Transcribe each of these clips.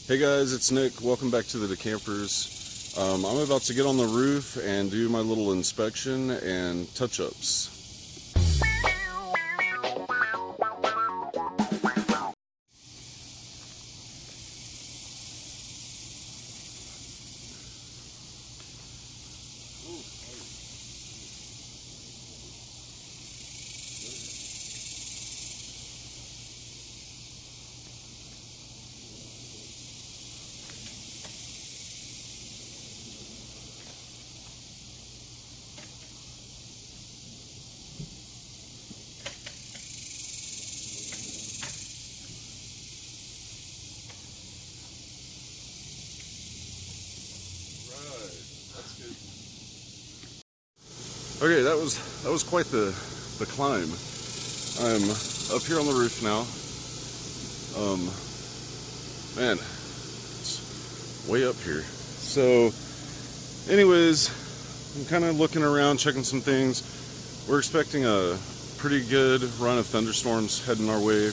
Hey guys, it's Nick. Welcome back to the Decampers. I'm about to get on the roof and do my little inspection and touch-ups. Okay, that was quite the climb. I'm up here on the roof now. Man, it's way up here. So, anyways, I'm kind of looking around, checking some things. We're expecting a pretty good run of thunderstorms heading our way,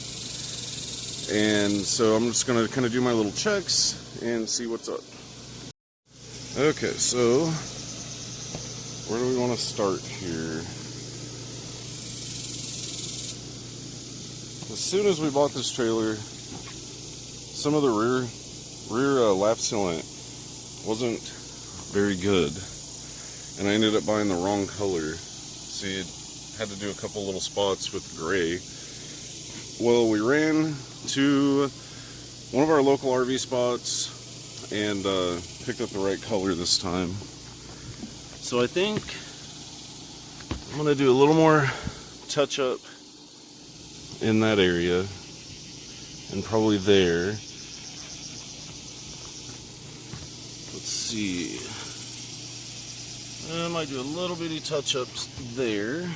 and so I'm just gonna kind of do my little checks and see what's up. Okay, so where do we want to start here? As soon as we bought this trailer, some of the rear lap sealant wasn't very good, and I ended up buying the wrong color. So you had to do a couple little spots with gray. Well, we ran to one of our local RV spots and picked up the right color this time. So I think I'm going to do a little more touch up in that area and probably there. Let's see. I might do a little bitty touch ups there.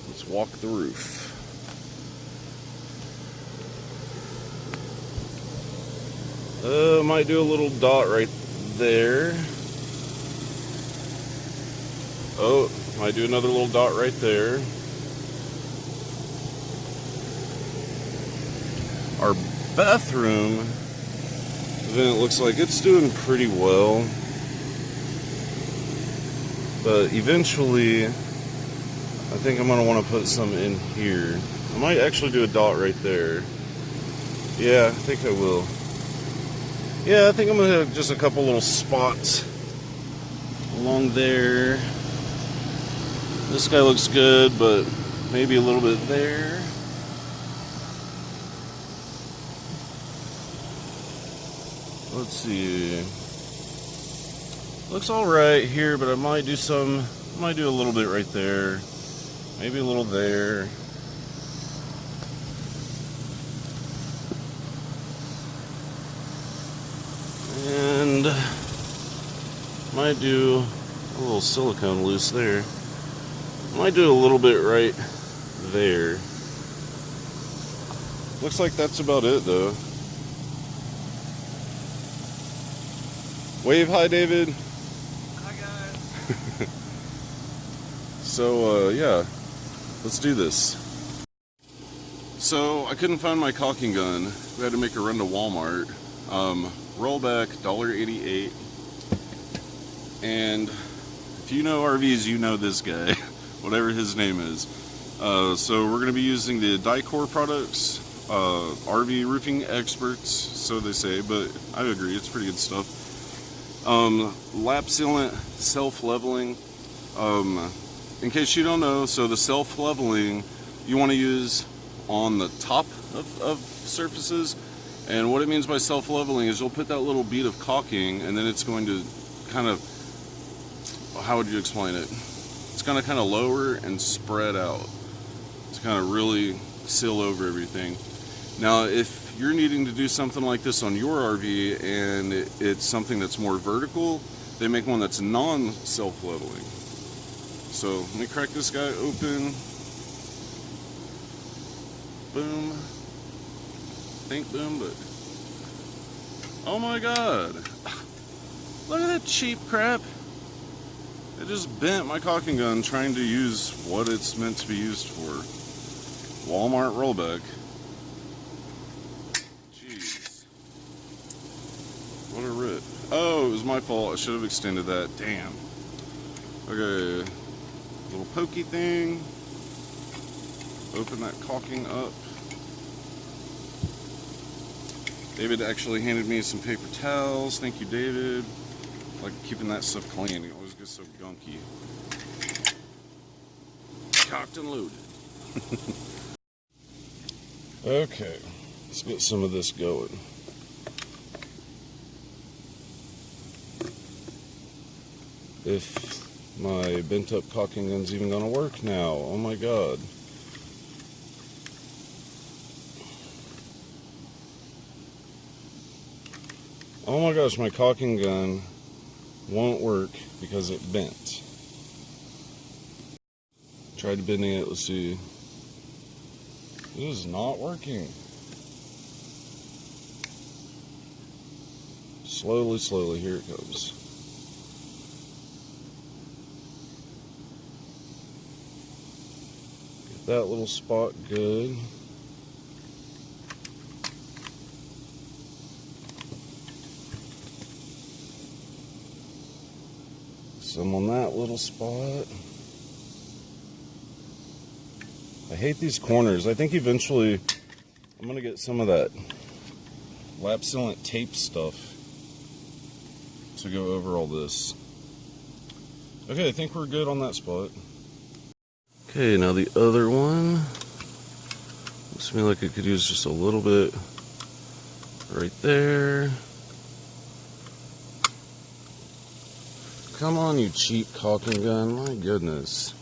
Let's walk the roof. Might do a little dot right there. Oh, I do another little dot right there. Our bathroom, then it looks like it's doing pretty well, but eventually I think I'm going to want to put some in here. I might actually do a dot right there. Yeah, I think I will. Yeah, I think I'm going to have just a couple little spots along there. This guy looks good, but maybe a little bit there. Let's see. Looks alright here, but I might do a little bit right there. Maybe a little there. And might do a little silicone loose there. Might do a little bit right there. Looks like that's about it though. Wave hi, David. Hi guys. So yeah, let's do this. So I couldn't find my caulking gun. We had to make a run to Walmart. Rollback $1.88, and if you know RVs, you know this guy, whatever his name is. So we're going to be using the Dicor products, RV roofing experts, so they say, but I agree, it's pretty good stuff. Lap sealant self-leveling. In case you don't know, so the self-leveling you want to use on the top of surfaces. And what it means by self-leveling is you'll put that little bead of caulking, and then it's going to kind of, how would you explain it? It's going to kind of lower and spread out to kind of really seal over everything. Now, if you're needing to do something like this on your RV and it's something that's more vertical, they make one that's non-self-leveling. So let me crack this guy open. Boom. Think boom, but oh my god, look at that cheap crap. It just bent my caulking gun trying to use what it's meant to be used for. Walmart rollback. What a rip. Oh, it was my fault. I should have extended that. Damn. Okay. Little pokey thing. Open that caulking up. David actually handed me some paper towels. Thank you, David. I like keeping that stuff clean. It always gets so gunky. Cocked and loaded. Okay, let's get some of this going. If my bent up caulking gun's even gonna work now. Oh my god. Oh my gosh, my caulking gun won't work because it bent. Tried bending it, let's see. It is not working. Slowly, slowly, here it comes. Get that little spot good. Some on that little spot. I hate these corners. I think eventually I'm gonna get some of that lap sealant tape stuff to go over all this. Okay, I think we're good on that spot. Okay, now the other one. Looks to me like it could use just a little bit right there. Come on, you cheap caulking gun. My goodness.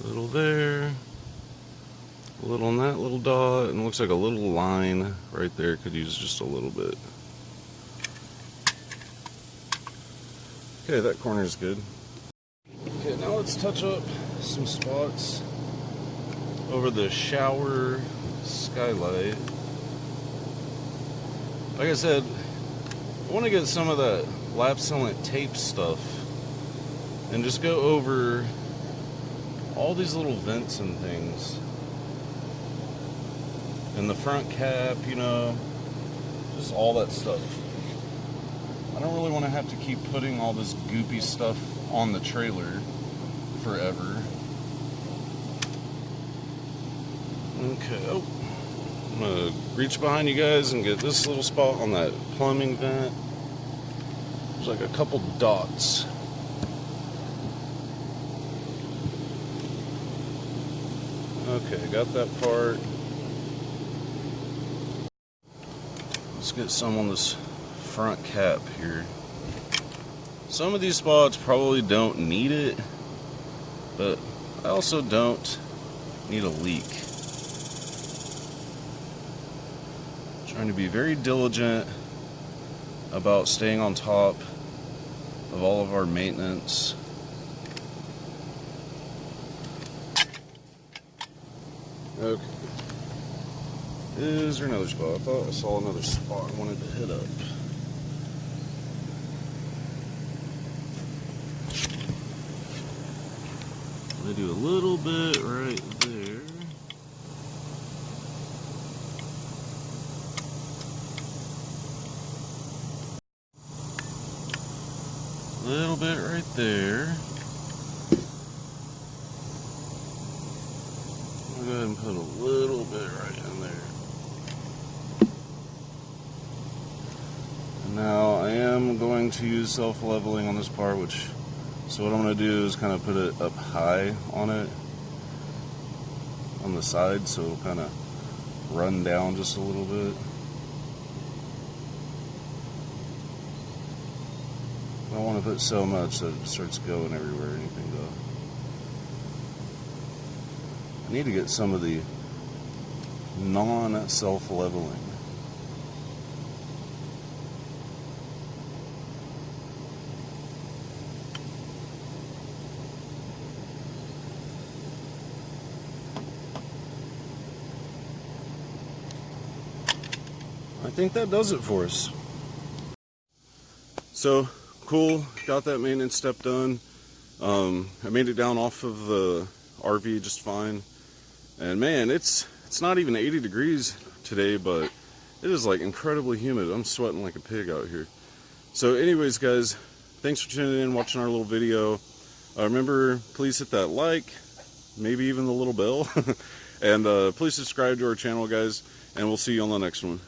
A little there. A little on that little dot. And it looks like a little line right there could use just a little bit. Okay, that corner is good. Okay, now let's touch up some spots over the shower skylight. Like I said, I want to get some of that lap sealant tape stuff and just go over all these little vents and things. And the front cap, you know, just all that stuff. I don't really want to have to keep putting all this goopy stuff on the trailer forever. Okay, oh. I'm gonna reach behind you guys and get this little spot on that plumbing vent. There's like a couple dots. Okay, got that part. Let's get some on this front cap here. Some of these spots probably don't need it, but I also don't need a leak. Trying to be very diligent about staying on top of all of our maintenance. Okay. Is there another spot? I thought I saw another spot I wanted to hit up. I'm gonna do a little bit right there. A little bit right there. I'll go ahead and put a little bit right in there. And now I am going to use self-leveling on this part, so what I'm going to do is kind of put it up high on it, on the side, so it'll kind of run down just a little bit. I don't want to put so much that it starts going everywhere or anything though. I need to get some of the non-self-leveling. I think that does it for us. So, cool, got that maintenance step done. I made it down off of the RV just fine. And man, it's It's not even 80 degrees today, but it is like incredibly humid. I'm sweating like a pig out here. So anyways, guys, thanks for tuning in, watching our little video. Remember, please hit that like, maybe even the little bell. And please subscribe to our channel, guys, and we'll see you on the next one.